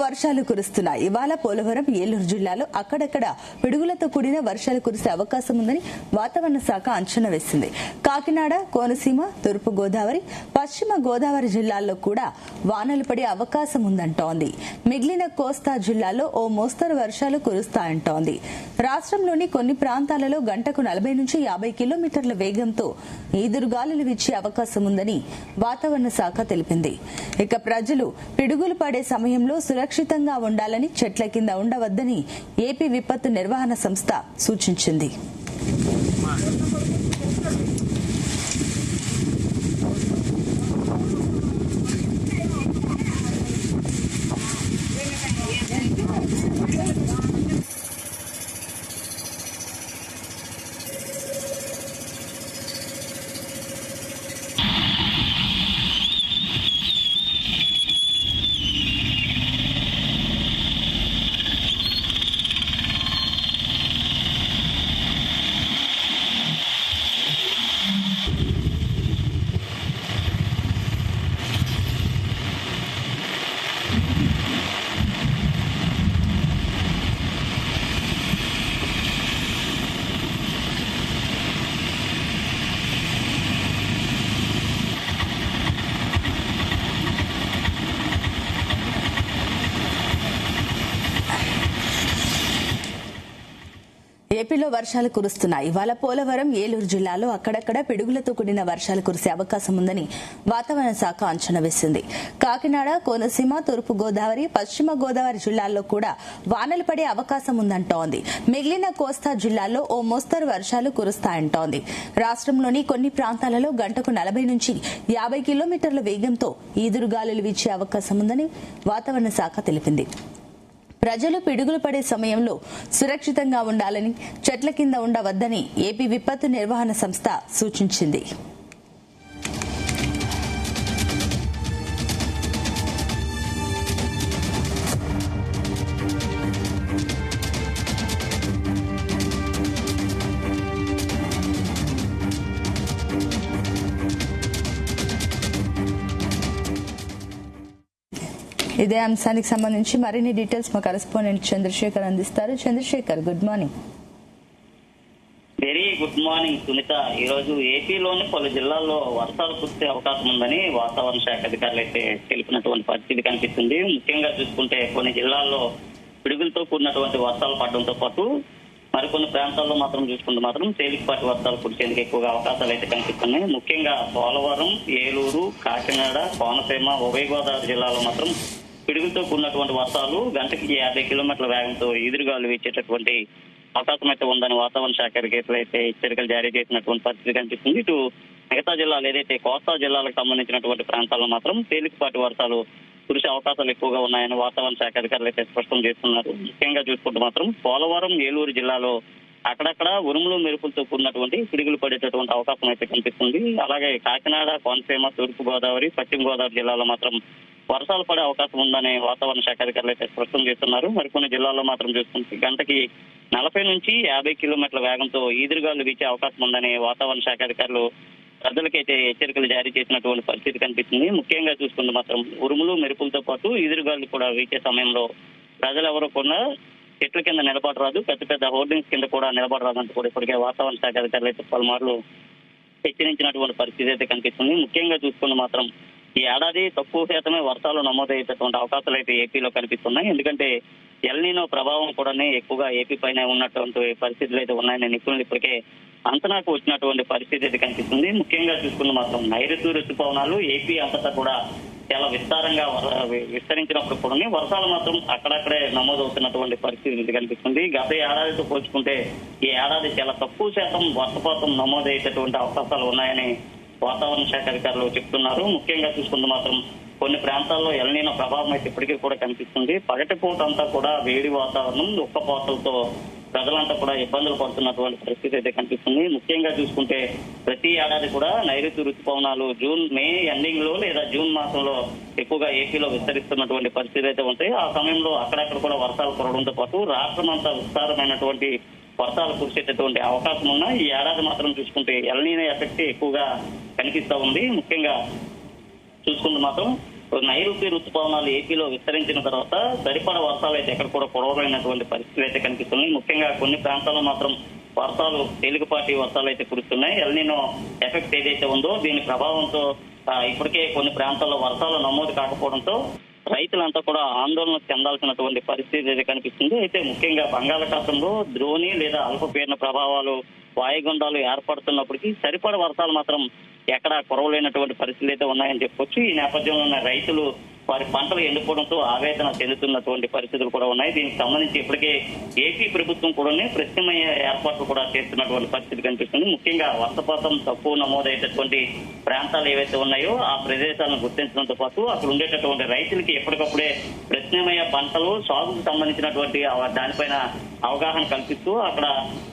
వర్షాలు కురుస్తున్నాయి. ఇవాళ పోలవరం, ఏలూరు జిల్లాలో అక్కడక్కడ పిడుగులతో కూడిన వర్షాలు కురిసే అవకాశం ఉందని వాతావరణ శాఖ అంచనా వేసింది. కాకినాడ, కోనసీమ, తూర్పు గోదావరి, పశ్చిమ గోదావరి జిల్లాల్లో కూడా వానలు పడే అవకాశం ఉందంటోంది. మిగిలిన కోస్తా జిల్లాలో ఓ మోస్తరు వర్షాలు కురుస్తాయంటోంది. రాష్ట్రంలోని కొన్ని ప్రాంతాలలో గంటకు 40 నుంచి 50 కిలోమీటర్ల వేగంతో ఈదురుగాలులు వీచే అవకాశం ఉందని వాతావరణ శాఖ తెలిపింది. ఇక ప్రజలు పిడుగులు పడే సమయంలో సురక్షితంగా ఉండాలని, చెట్ల కింద ఉండవద్దని ఏపీ విపత్తు నిర్వహణ సంస్థ సూచించింది. ఏపీలో వర్షాలు కురుస్తున్నాయి. ఇవాళ పోలవరం, ఏలూరు జిల్లాలో అక్కడక్కడ పిడుగులతో కూడిన వర్షాలు కురిసే అవకాశం ఉందని వాతావరణ శాఖ అంచనా వేసింది. కాకినాడ, కోనసీమ, తూర్పు గోదావరి, పశ్చిమ గోదావరి జిల్లాల్లో కూడా వానలు పడే అవకాశం ఉందంటోంది. మిగిలిన కోస్తా జిల్లాల్లో ఓ మోస్తరు వర్షాలు కురుస్తాయంటోంది. రాష్ట్రంలోని కొన్ని ప్రాంతాలలో గంటకు 40 నుంచి 50 కిలోమీటర్ల వేగంతో ఈదురుగాలులు వీచే అవకాశం ఉందని వాతావరణ శాఖ తెలిపింది. ప్రజలు పిడుగులు పడే సమయంలో సురక్షితంగా ఉండాలని, చెట్ల కింద ఉండవద్దని ఏపీ విపత్తు నిర్వహణ సంస్థ సూచించింది. ఇదే అంశానికి సంబంధించి మరిన్ని డీటెయిల్స్ మా కరెస్పాండెంట్ చంద్రశేఖర్ అందిస్తారు. Chandrasekhar, good morning. Very good morning Sunitha. ఈ రోజు ఏపీలోని పలు జిల్లాల్లో వర్షాలు కురిసే అవకాశం ఉందని వాతావరణ శాఖ అధికారులు అయితే తెలిపినటువంటి పరిస్థితి కనిపిస్తుంది. ముఖ్యంగా చూసుకుంటే కొన్ని జిల్లాల్లో పిడుగులతో కూడినటువంటి వర్షాలు పడడంతో పాటు మరికొన్ని ప్రాంతాల్లో మాత్రం చూసుకుంటే మాత్రం తేలికపాటి వర్షాలు కురిసేందుకు ఎక్కువగా అవకాశాలు అయితే కనిపిస్తున్నాయి. ముఖ్యంగా పోలవరం, ఏలూరు, కాకినాడ, కోనసీమ, ఉభయ గోదావరి జిల్లాలో మాత్రం పిడుగులతో కూడినటువంటి వర్షాలు గంటకి 50 కిలోమీటర్ల వేగంతో ఎదురుగాలు వీచేటటువంటి అవకాశం అయితే ఉందని వాతావరణ శాఖ అధికారులు అయితే హెచ్చరికలు జారీ చేసినటువంటి పరిస్థితి కనిపిస్తుంది. ఇటు మిగతా జిల్లాలు ఏదైతే కోస్తా జిల్లాలకు సంబంధించినటువంటి ప్రాంతాల్లో మాత్రం తేలికపాటి వర్షాలు కురిసే అవకాశాలు ఎక్కువగా ఉన్నాయని వాతావరణ శాఖ అధికారులు అయితే స్పష్టం చేస్తున్నారు. ముఖ్యంగా చూసుకుంటే మాత్రం పోలవరం, ఏలూరు జిల్లాలో అక్కడక్కడ ఉరుములు మెరుపులతో కూడినటువంటి పిడుగులు పడేటటువంటి అవకాశం అయితే కనిపిస్తుంది. అలాగే కాకినాడ, కోనసీమ, తూర్పు గోదావరి, పశ్చిమ గోదావరి జిల్లాలో మాత్రం వర్షాలు పడే అవకాశం ఉందని వాతావరణ శాఖ అధికారులు అయితే స్పష్టం చేస్తున్నారు. మరికొన్ని జిల్లాల్లో మాత్రం చూసుకుంటే గంటకి 40 నుంచి 50 కిలోమీటర్ల వేగంతో ఈదురుగాలు వీచే అవకాశం ఉందని వాతావరణ శాఖ అధికారులు ప్రజలకైతే హెచ్చరికలు జారీ చేసినటువంటి పరిస్థితి కనిపిస్తుంది. ముఖ్యంగా చూసుకుంటే మాత్రం ఉరుములు మెరుపులతో పాటు ఈదురుగాలు కూడా వీచే సమయంలో ప్రజలు ఎవరు కూడా చెట్ల కింద నిలబడరాదు, పెద్ద పెద్ద హోర్డింగ్స్ కింద కూడా నిలబడరాదు అంటూ కూడా ఇప్పటికే వాతావరణ శాఖ అధికారులు అయితే పలుమార్లు హెచ్చరించినటువంటి పరిస్థితి అయితే కనిపిస్తుంది. ముఖ్యంగా చూసుకుంటే మాత్రం ఈ ఏడాది తక్కువ శాతమే వర్షాలు నమోదయ్యేటటువంటి అవకాశాలు అయితే ఏపీలో కనిపిస్తున్నాయి. ఎందుకంటే ఎల్నినో ప్రభావం కూడా ఎక్కువగా ఏపీ పైన ఉన్నటువంటి పరిస్థితులు అయితే ఉన్నాయని నిపుణులు ఇప్పటికే అంచనాకు వచ్చినటువంటి పరిస్థితి అయితే కనిపిస్తుంది. ముఖ్యంగా చూసుకున్న మాత్రం నైరుతి రుతుపవనాలు ఏపీ అంతటా కూడా చాలా విస్తారంగా విస్తరించినప్పుడు కూడా వర్షాలు మాత్రం అక్కడక్కడే నమోదవుతున్నటువంటి పరిస్థితి కనిపిస్తుంది. గత ఏడాదితో పోల్చుకుంటే ఈ ఏడాది చాలా తక్కువ శాతం వర్షపాతం నమోదయ్యేటటువంటి అవకాశాలు ఉన్నాయని వాతావరణ శాఖ అధికారులు చెప్తున్నారు. ముఖ్యంగా చూసుకుంటే మాత్రం కొన్ని ప్రాంతాల్లో ఎల్నినో ప్రభావం అయితే ఇప్పటికీ కూడా కనిపిస్తుంది. పగటిపూట అంతా కూడా వేడి వాతావరణం, ఉక్కపోతలతో ప్రజలంతా కూడా ఇబ్బందులు పడుతున్నటువంటి పరిస్థితి అయితే కనిపిస్తుంది. ముఖ్యంగా చూసుకుంటే ప్రతి ఏడాది కూడా నైరుతి రుతుపవనాలు మే ఎండింగ్ లో లేదా జూన్ మాసంలో ఎక్కువగా ఏపీలో విస్తరిస్తున్నటువంటి పరిస్థితి అయితే ఉంటాయి. ఆ సమయంలో అక్కడక్కడ కూడా వర్షాలు కురవడంతో పాటు రాష్ట్రం అంతా విస్తారమైనటువంటి వర్షాలు కురిసేటటువంటి అవకాశం ఉన్నా ఈ ఏడాది మాత్రం చూసుకుంటే ఎల్నినో ఎఫెక్ట్ ఎక్కువగా కనిపిస్తా ఉంది. ముఖ్యంగా చూసుకుంటే మాత్రం నైరుతి రుతుపవనాలు ఏపీలో విస్తరించిన తర్వాత సరిపడ వర్షాలు అయితే ఎక్కడ కూడా కురవలేనటువంటి పరిస్థితులు అయితే కనిపిస్తున్నాయి. ముఖ్యంగా కొన్ని ప్రాంతాల్లో మాత్రం వర్షాలు తేలికపాటి వర్షాలు అయితే కురుస్తున్నాయి. ఎల్నినో ఎఫెక్ట్ ఏదైతే ఉందో దీని ప్రభావంతో ఇప్పటికే కొన్ని ప్రాంతాల్లో వర్షాలు నమోదు కాకపోవడంతో రైతులంతా కూడా ఆందోళన చెందాల్సినటువంటి పరిస్థితి అయితే కనిపిస్తుంది. అయితే ముఖ్యంగా బంగాళాఖాతంలో ద్రోణి లేదా అల్పపీడన ప్రభావాలు వాయుగుండాలు ఏర్పడుతున్నప్పటికీ సరిపడ వర్షాలు మాత్రం ఎక్కడా కురవలేనటువంటి పరిస్థితులు అయితే ఉన్నాయని చెప్పొచ్చు. ఈ నేపథ్యంలో రైతులు వారి పంటలు ఎండిపోవడంతో ఆవేదన చెందుతున్నటువంటి పరిస్థితులు కూడా ఉన్నాయి. దీనికి సంబంధించి ఇప్పటికే ఏపీ ప్రభుత్వం కూడా ప్రత్యామ్నాయ ఏర్పాట్లు కూడా చేస్తున్నటువంటి పరిస్థితి కనిపిస్తుంది. ముఖ్యంగా వర్షపాతం తక్కువ నమోదయ్యేటటువంటి ప్రాంతాలు ఏవైతే ఉన్నాయో ఆ ప్రదేశాలను గుర్తించడంతో పాటు అక్కడ ఉండేటటువంటి రైతులకి ఎప్పటికప్పుడే ప్రత్యామ్నాయ పంటలు సాగుకు సంబంధించినటువంటి దానిపైన అవగాహన కల్పిస్తూ అక్కడ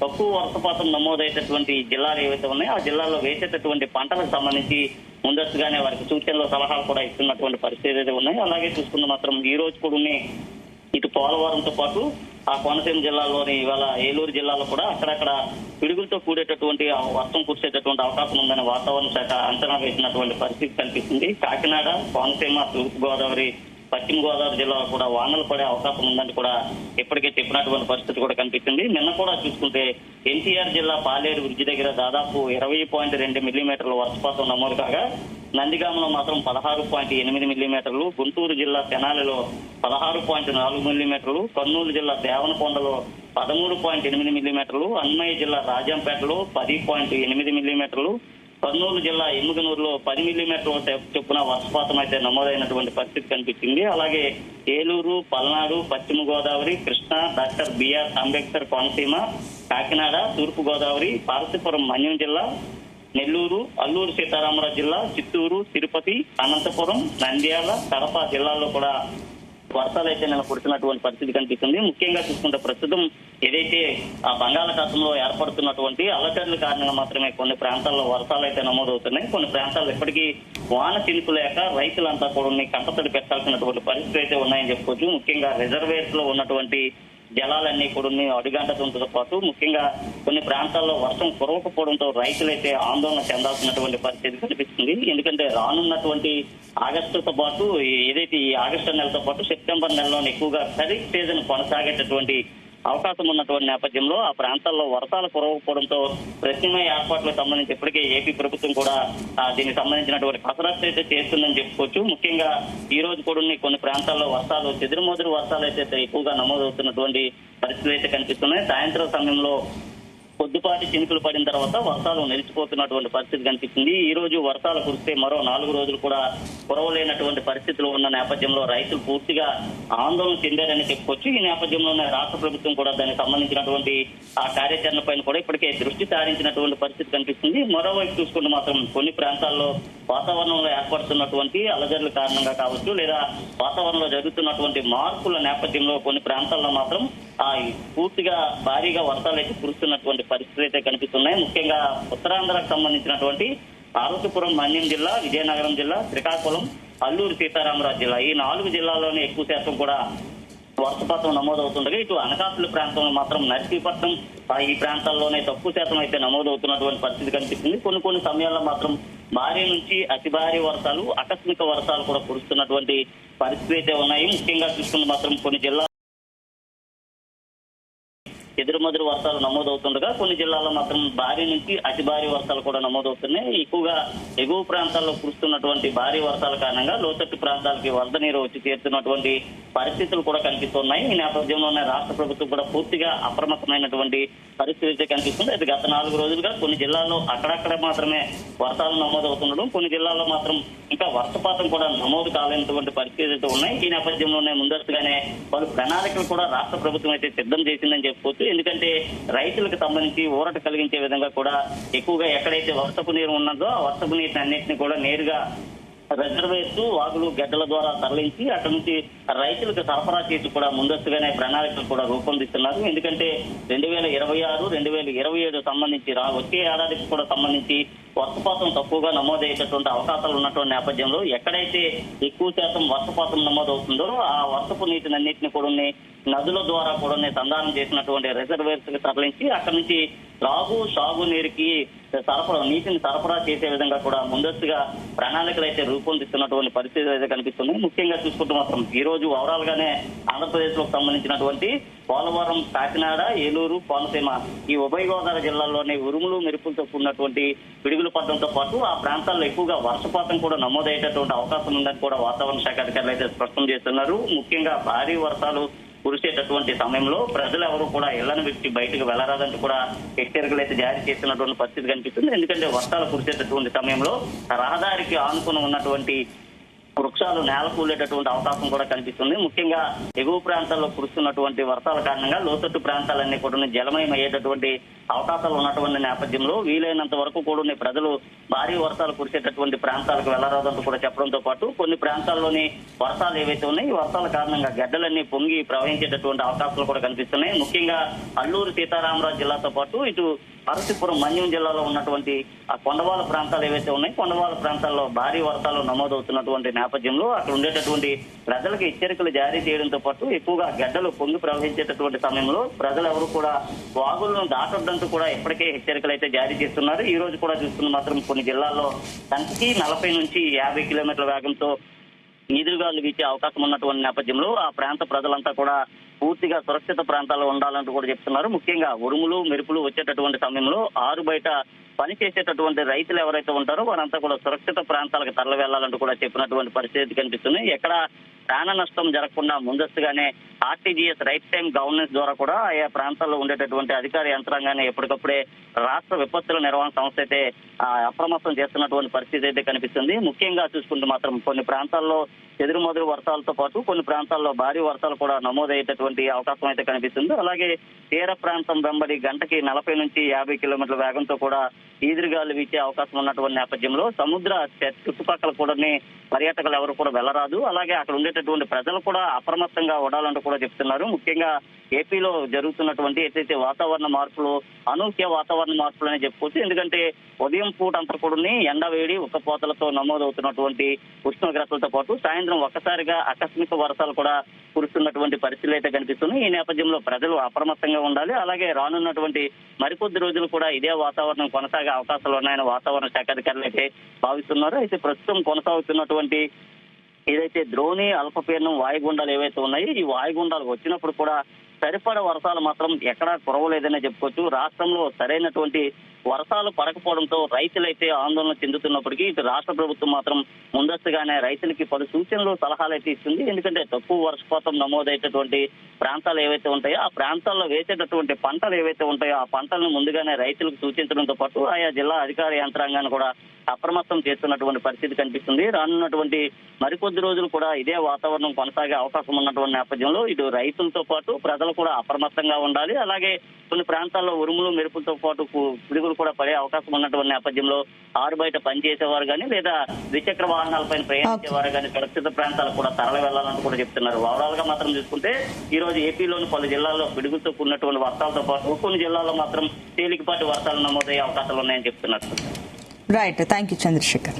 తక్కువ వర్షపాతం నమోదయ్యేటటువంటి జిల్లాలు ఏవైతే ఉన్నాయో ఆ జిల్లాల్లో వేసేటటువంటి పంటలకు సంబంధించి ముందస్తుగానే వారికి సూచనలు సలహాలు కూడా ఇస్తున్నటువంటి పరిస్థితి అయితే ఉన్నాయి. అలాగే చూసుకున్న మాత్రం ఈ రోజు కూడా ఇటు పోలవరంతో పాటు ఆ కోనసీమ జిల్లాలోని ఇవాళ ఏలూరు జిల్లాలో కూడా అక్కడక్కడ పిడుగులతో కూడేటటువంటి వర్షం కురిసేటటువంటి అవకాశం ఉందని వాతావరణ శాఖ అంచనా వేసినటువంటి పరిస్థితి కనిపిస్తుంది. కాకినాడ, కోనసీమ, తూర్పు గోదావరి, పశ్చిమ గోదావరి జిల్లాలో కూడా వానలు పడే అవకాశం ఉందని కూడా ఇప్పటికే చెప్పినటువంటి పరిస్థితి కూడా కనిపిస్తుంది. నిన్న కూడా చూసుకుంటే ఎన్టీఆర్ జిల్లా పాలేరు బ్రిడ్జి దగ్గర దాదాపు 20.2 మిల్లీమీటర్ల వర్షపాతం నమోదు కాగా నందిగామలో మాత్రం 16.8 మిల్లీమీటర్లు, గుంటూరు జిల్లా తెనాలిలో 16.4 మిల్లీమీటర్లు, కర్నూలు జిల్లా దేవనకొండలో 13.8 మిల్లీమీటర్లు, అన్నమయ్య జిల్లా రాజంపేటలో 10.8 మిల్లీమీటర్లు, కర్నూలు జిల్లా ఎమ్మిగనూరులో 10 మిల్లీమీటర్ల చొప్పున వర్షపాతం అయితే నమోదైనటువంటి పరిస్థితి కనిపించింది. అలాగే ఏలూరు, పల్నాడు, పశ్చిమ గోదావరి, కృష్ణా, డాక్టర్ బిఆర్ అంబేద్కర్ కోనసీమ, కాకినాడ, తూర్పు గోదావరి, పార్వతీపురం మన్యం జిల్లా, నెల్లూరు, అల్లూరు సీతారామరాజు జిల్లా, చిత్తూరు, తిరుపతి, అనంతపురం, నంద్యాల, కడప జిల్లాల్లో కూడా వర్షాలు అయితే నిన్న కురిసినటువంటి పరిస్థితి కనిపిస్తుంది. ముఖ్యంగా చూసుకుంటే ప్రస్తుతం ఏదైతే ఆ బంగాళాఖాతంలో ఏర్పడుతున్నటువంటి అలచడుల కారణంగా మాత్రమే కొన్ని ప్రాంతాల్లో వర్షాలు అయితే నమోదవుతున్నాయి. కొన్ని ప్రాంతాల్లో ఇప్పటికీ వాన చినుకు లేక రైతులంతా కూడా కంటతడి పెట్టాల్సినటువంటి పరిస్థితులు అయితే ఉన్నాయని చెప్పుకోవచ్చు. ముఖ్యంగా రిజర్వేయర్స్ లో ఉన్నటువంటి జలాలన్నీ కూడా అడుగంటడంతో పాటు ముఖ్యంగా కొన్ని ప్రాంతాల్లో వర్షం కురవకపోవడంతో రైతులైతే ఆందోళన చెందాల్సినటువంటి పరిస్థితి కనిపిస్తుంది. ఎందుకంటే రానున్నటువంటి ఆగస్టుతో పాటు ఏదైతే ఈ ఆగస్టు నెలతో పాటు సెప్టెంబర్ నెలలోనే ఎక్కువగా ఖరీఫ్ సీజన్ కొనసాగేటటువంటి అవకాశం ఉన్నటువంటి నేపథ్యంలో ఆ ప్రాంతాల్లో వర్షాలు కురవకపోవడంతో ప్రత్యామ్నాయ ఏర్పాట్లకు సంబంధించి ఇప్పటికే ఏపీ ప్రభుత్వం కూడా దీనికి సంబంధించినటువంటి కసరత్తు అయితే చేస్తుందని చెప్పుకోవచ్చు. ముఖ్యంగా ఈ రోజు కూడా కొన్ని ప్రాంతాల్లో వర్షాలు చెదురుమదురు వర్షాలు అయితే ఎక్కువగా నమోదవుతున్నటువంటి పరిస్థితులు అయితే కనిపిస్తున్నాయి. సాయంత్రం సమయంలో కొద్దిపాటి చినుకులు పడిన తర్వాత వర్షాలు నిలిచిపోతున్నటువంటి పరిస్థితి కనిపిస్తుంది. ఈ రోజు వర్షాలు కురిస్తే మరో 4 రోజులు కూడా కురవలేనటువంటి పరిస్థితులు ఉన్న నేపథ్యంలో రైతులు పూర్తిగా ఆందోళన చెందారని చెప్పుకోవచ్చు. ఈ నేపథ్యంలోనే రాష్ట్ర ప్రభుత్వం కూడా దానికి సంబంధించినటువంటి ఆ కార్యాచరణ పైన కూడా ఇప్పటికే దృష్టి సారించినటువంటి పరిస్థితి కనిపిస్తుంది. మరోవైపు చూసుకుంటే మాత్రం కొన్ని ప్రాంతాల్లో వాతావరణంలో ఏర్పడుతున్నటువంటి అలజడుల కారణంగా కావచ్చు లేదా వాతావరణంలో జరుగుతున్నటువంటి మార్పుల నేపథ్యంలో కొన్ని ప్రాంతాల్లో మాత్రం పూర్తిగా భారీగా వర్షాలు అయితే కురుస్తున్నటువంటి పరిస్థితులు అయితే కనిపిస్తున్నాయి. ముఖ్యంగా ఉత్తరాంధ్రకు సంబంధించినటువంటి పార్వతీపురం మన్యం జిల్లా, విజయనగరం జిల్లా, శ్రీకాకుళం, అల్లూరు సీతారామరాజు జిల్లా ఈ 4 జిల్లాల్లోనే ఎక్కువ శాతం కూడా వర్షపాతం నమోదవుతుండగా ఇటు అనకాపల్లి ప్రాంతంలో మాత్రం నర్సీపట్నం ఈ ప్రాంతాల్లోనే తక్కువ శాతం అయితే నమోదవుతున్నటువంటి పరిస్థితి కనిపిస్తుంది. కొన్ని సమయాల్లో మాత్రం భారీ నుంచి అతి భారీ వర్షాలు, ఆకస్మిక వర్షాలు కూడా కురుస్తున్నటువంటి పరిస్థితులు అయితే ఉన్నాయి. ముఖ్యంగా చూసుకుంటే మాత్రం కొన్ని జిల్లా ఎదురుమదురు వర్షాలు నమోదవుతుండగా కొన్ని జిల్లాల్లో మాత్రం భారీ నుంచి అతి భారీ వర్షాలు కూడా నమోదవుతున్నాయి. ఎక్కువగా ఎగువ ప్రాంతాల్లో కురుస్తున్నటువంటి భారీ వర్షాల కారణంగా లోతట్టు ప్రాంతాలకి వరద నీరు వచ్చి చేరుతున్నటువంటి పరిస్థితులు కూడా కనిపిస్తున్నాయి. ఈ నేపథ్యంలోనే రాష్ట్ర ప్రభుత్వం కూడా పూర్తిగా అప్రమత్తమైనటువంటి పరిస్థితి కనిపిస్తుంది. అయితే గత 4 రోజులుగా కొన్ని జిల్లాల్లో అక్కడక్కడ మాత్రమే వర్షాలు నమోదవుతుండడం, కొన్ని జిల్లాల్లో మాత్రం ఇంకా వర్షపాతం కూడా నమోదు కాలేనటువంటి పరిస్థితులు ఉన్నాయి. ఈ నేపథ్యంలోనే ముందస్తుగానే పలు ప్రణాళికలు కూడా రాష్ట్ర ప్రభుత్వం అయితే సిద్ధం చేసిందని చెప్పుకోవచ్చు. ఎందుకంటే రైతులకు సంబంధించి ఊరట కలిగించే విధంగా కూడా ఎక్కువగా ఎక్కడైతే వర్షపు నీరు ఉన్నదో ఆ వర్షపు నీటిని అన్నింటినీ కూడా నేరుగా రిజర్వేస్తూ వాగులు గడ్డల ద్వారా తరలించి అక్కడ నుంచి రైతులకు సరఫరా చేసి కూడా ముందస్తుగానే ప్రణాళికలు కూడా రూపొందిస్తున్నారు. ఎందుకంటే 2026, 2027 సంబంధించి వచ్చే ఏడాదికి కూడా సంబంధించి వర్షపాతం తక్కువగా నమోదయ్యేటటువంటి అవకాశాలు ఉన్నటువంటి నేపథ్యంలో ఎక్కడైతే ఎక్కువ శాతం వర్షపాతం నమోదవుతుందో ఆ వర్షపు నీటినన్నింటినీ కూడా నదుల ద్వారా కూడా సంధానం చేసినటువంటి రిజర్వేయర్స్ కి తరలించి అక్కడి నుంచి సాగునీరుకి నీటిని సరఫరా చేసే విధంగా కూడా ముందస్తుగా ప్రణాళికలు అయితే రూపొందిస్తున్నటువంటి పరిస్థితి అయితే కనిపిస్తుంది. ముఖ్యంగా చూసుకుంటూ మాత్రం ఈ రోజు ఓవరాల్ గానే ఆంధ్రప్రదేశ్ లో సంబంధించినటువంటి పోలవరం, కాకినాడ, ఏలూరు, కోనసీమ ఈ ఉభయ గోదావరి జిల్లాల్లోని ఉరుములు మెరుపులతో కూడినటువంటి పిడుగులు పడడంతో పాటు ఆ ప్రాంతాల్లో ఎక్కువగా వర్షపాతం కూడా నమోదయ్యేటటువంటి అవకాశం ఉందని కూడా వాతావరణ శాఖ అధికారులు అయితే స్పష్టం చేస్తున్నారు. ముఖ్యంగా భారీ వర్షాలు కురిసేటటువంటి సమయంలో ప్రజలు ఎవరు కూడా ఇళ్లను విడిచి బయటకు వెళ్లరాదంటూ కూడా హెచ్చరికలు అయితే జారీ చేస్తున్నటువంటి పరిస్థితి కనిపిస్తుంది. ఎందుకంటే వర్షాలు కురిసేటటువంటి సమయంలో రహదారికి ఆనుకుని ఉన్నటువంటి వృక్షాలు నేల కూలేటటువంటి అవకాశం కూడా కనిపిస్తుంది. ముఖ్యంగా ఎగువ ప్రాంతాల్లో కురుస్తున్నటువంటి వర్షాల కారణంగా లోతట్టు ప్రాంతాలన్నీ కూడా జలమయం అయ్యేటటువంటి అవకాశాలు ఉన్నటువంటి నేపథ్యంలో వీలైనంత వరకు కూడా ప్రజలు భారీ వర్షాలు కురిసేటటువంటి ప్రాంతాలకు వెళ్లరాదంటూ కూడా చెప్పడంతో పాటు కొన్ని ప్రాంతాల్లోని వర్షాలు ఏవైతే ఉన్నాయి ఈ వర్షాల కారణంగా గడ్డలన్నీ పొంగి ప్రవహించేటటువంటి అవకాశాలు కూడా కనిపిస్తున్నాయి. ముఖ్యంగా అల్లూరు సీతారామరాజు జిల్లాతో పాటు ఇటు అరసీపురం, మన్యం జిల్లాలో ఉన్నటువంటి ఆ కొండవాళ్ళ ప్రాంతాలు ఏవైతే ఉన్నాయి కొండవాళ్ళ ప్రాంతాల్లో భారీ వర్షాలు నమోదవుతున్నటువంటి నేపథ్యంలో అక్కడ ఉండేటటువంటి ప్రజలకు హెచ్చరికలు జారీ చేయడంతో పాటు ఎక్కువగా గడ్డలు పొంగి ప్రవహించేటటువంటి సమయంలో ప్రజలు ఎవరు కూడా వాగులను దాటొద్దంటూ కూడా ఇప్పటికే హెచ్చరికలు అయితే జారీ చేస్తున్నారు. ఈ రోజు కూడా చూస్తున్న మాత్రం కొన్ని జిల్లాల్లో గంటకి 40 నుంచి 50 కిలోమీటర్ల వేగంతో ఈదురుగాలు వీచే అవకాశం ఉన్నటువంటి నేపథ్యంలో ఆ ప్రాంత ప్రజలంతా కూడా పూర్తిగా సురక్షిత ప్రాంతాల్లో ఉండాలంటూ కూడా చెప్తున్నారు. ముఖ్యంగా ఉరుములు మెరుపులు వచ్చేటటువంటి సమయంలో ఆరు బయట పని చేసేటటువంటి రైతులు ఎవరైతే ఉంటారో వారంతా కూడా సురక్షిత ప్రాంతాలకు తరలి వెళ్లాలంటూ కూడా చెప్పినటువంటి పరిస్థితి కనిపిస్తుంది. ఎక్కడ ప్రాణ నష్టం జరగకుండా ముందస్తుగానే ఆర్టీజీఎస్ రైట్ టైం గవర్నెన్స్ ద్వారా కూడా ఆయా ప్రాంతాల్లో ఉండేటటువంటి అధికార యంత్రాంగాన్ని ఎప్పటికప్పుడే రాష్ట్ర విపత్తుల నిర్వహణ సంస్థ అయితే అప్రమత్తం చేస్తున్నటువంటి పరిస్థితి అయితే కనిపిస్తుంది. ముఖ్యంగా చూసుకుంటూ మాత్రం కొన్ని ప్రాంతాల్లో చెదురుమదురు వర్షాలతో పాటు కొన్ని ప్రాంతాల్లో భారీ వర్షాలు కూడా నమోదయ్యేటటువంటి అవకాశం అయితే కనిపిస్తుంది. అలాగే తీర ప్రాంతం వెంబడి గంటకి 40 నుంచి 50 కిలోమీటర్ల వేగంతో కూడా ఈదురుగాలు వీచే అవకాశం ఉన్నటువంటి నేపథ్యంలో సముద్ర చుట్టుపక్కల కూడా పర్యాటకులు ఎవరు కూడా వెళ్లరాదు. అలాగే అక్కడ ఉండేటటువంటి ప్రజలు కూడా అప్రమత్తంగా ఉండాలంటూ కూడా చెప్తున్నారు. ముఖ్యంగా ఏపీలో జరుగుతున్నటువంటి ఏదైతే వాతావరణ మార్పులు అనూహ్య వాతావరణ మార్పులు అని చెప్పుకోవచ్చు. ఎందుకంటే ఉదయం పూట అంతా కూడా ఎండవేడి ఉక్కపోతలతో నమోదవుతున్నటువంటి ఉష్ణోగ్రతలతో పాటు సాయంత్రం ఒక్కసారిగా ఆకస్మిక వర్షాలు కూడా కురుస్తున్నటువంటి పరిస్థితులు అయితే కనిపిస్తున్నాయి. ఈ నేపథ్యంలో ప్రజలు అప్రమత్తంగా ఉండాలి. అలాగే రానున్నటువంటి మరికొద్ది రోజులు కూడా ఇదే వాతావరణం కొనసాగే అవకాశాలు ఉన్నాయని వాతావరణ శాఖ అధికారులు అయితే భావిస్తున్నారు. అయితే ప్రస్తుతం కొనసాగుతున్నటువంటి ఏదైతే ద్రోణి, అల్పపీడనం, వాయుగుండాలు ఏవైతే ఉన్నాయో ఈ వాయుగుండాలు వచ్చినప్పుడు కూడా సరిపడ వర్షాలు మాత్రం ఎక్కడా కురవలేదనే చెప్పుకోవచ్చు. రాష్ట్రంలో సరైనటువంటి వర్షాలు పడకపోవడంతో రైతులైతే ఆందోళన చెందుతున్నప్పటికీ ఇటు రాష్ట్ర ప్రభుత్వం మాత్రం ముందస్తుగానే రైతులకి పలు సూచనలు, సలహాలు అయితే ఇస్తుంది. ఎందుకంటే తక్కువ వర్షపాతం నమోదయ్యేటటువంటి ప్రాంతాలు ఏవైతే ఉంటాయో ఆ ప్రాంతాల్లో వేసేటటువంటి పంటలు ఏవైతే ఉంటాయో ఆ పంటలను ముందుగానే రైతులకు సూచించడంతో పాటు ఆయా జిల్లా అధికార యంత్రాంగాన్ని కూడా అప్రమత్తం చేస్తున్నటువంటి పరిస్థితి కనిపిస్తుంది. రానున్నటువంటి మరికొద్ది రోజులు కూడా ఇదే వాతావరణం కొనసాగే అవకాశం ఉన్నటువంటి నేపథ్యంలో ఇటు రైతులతో పాటు ప్రజలు కూడా అప్రమత్తంగా ఉండాలి. అలాగే కొన్ని ప్రాంతాల్లో ఉరుములు మెరుపులతో పాటు పిడుగులు కూడా పడే అవకాశం ఉన్నటువంటి నేపథ్యంలో ఆరు బయట పనిచేసేవారు కానీ లేదా ద్విచక్ర వాహనాలపైన ప్రయాణించేవారు కానీ సురక్షిత ప్రాంతాలకు కూడా తరలి వెళ్లాలంటూ కూడా చెప్తున్నారు. ఓవరాల్ గా మాత్రం చూసుకుంటే ఈ రోజు ఏపీలోని పలు జిల్లాల్లో పిడుగులతో కూడినటువంటి వర్షాలతో పాటు కొన్ని జిల్లాల్లో మాత్రం తేలికపాటి వర్షాలు నమోదయ్యే అవకాశాలు ఉన్నాయని చెప్తున్నారు. Right, thank you Chandrasekhar.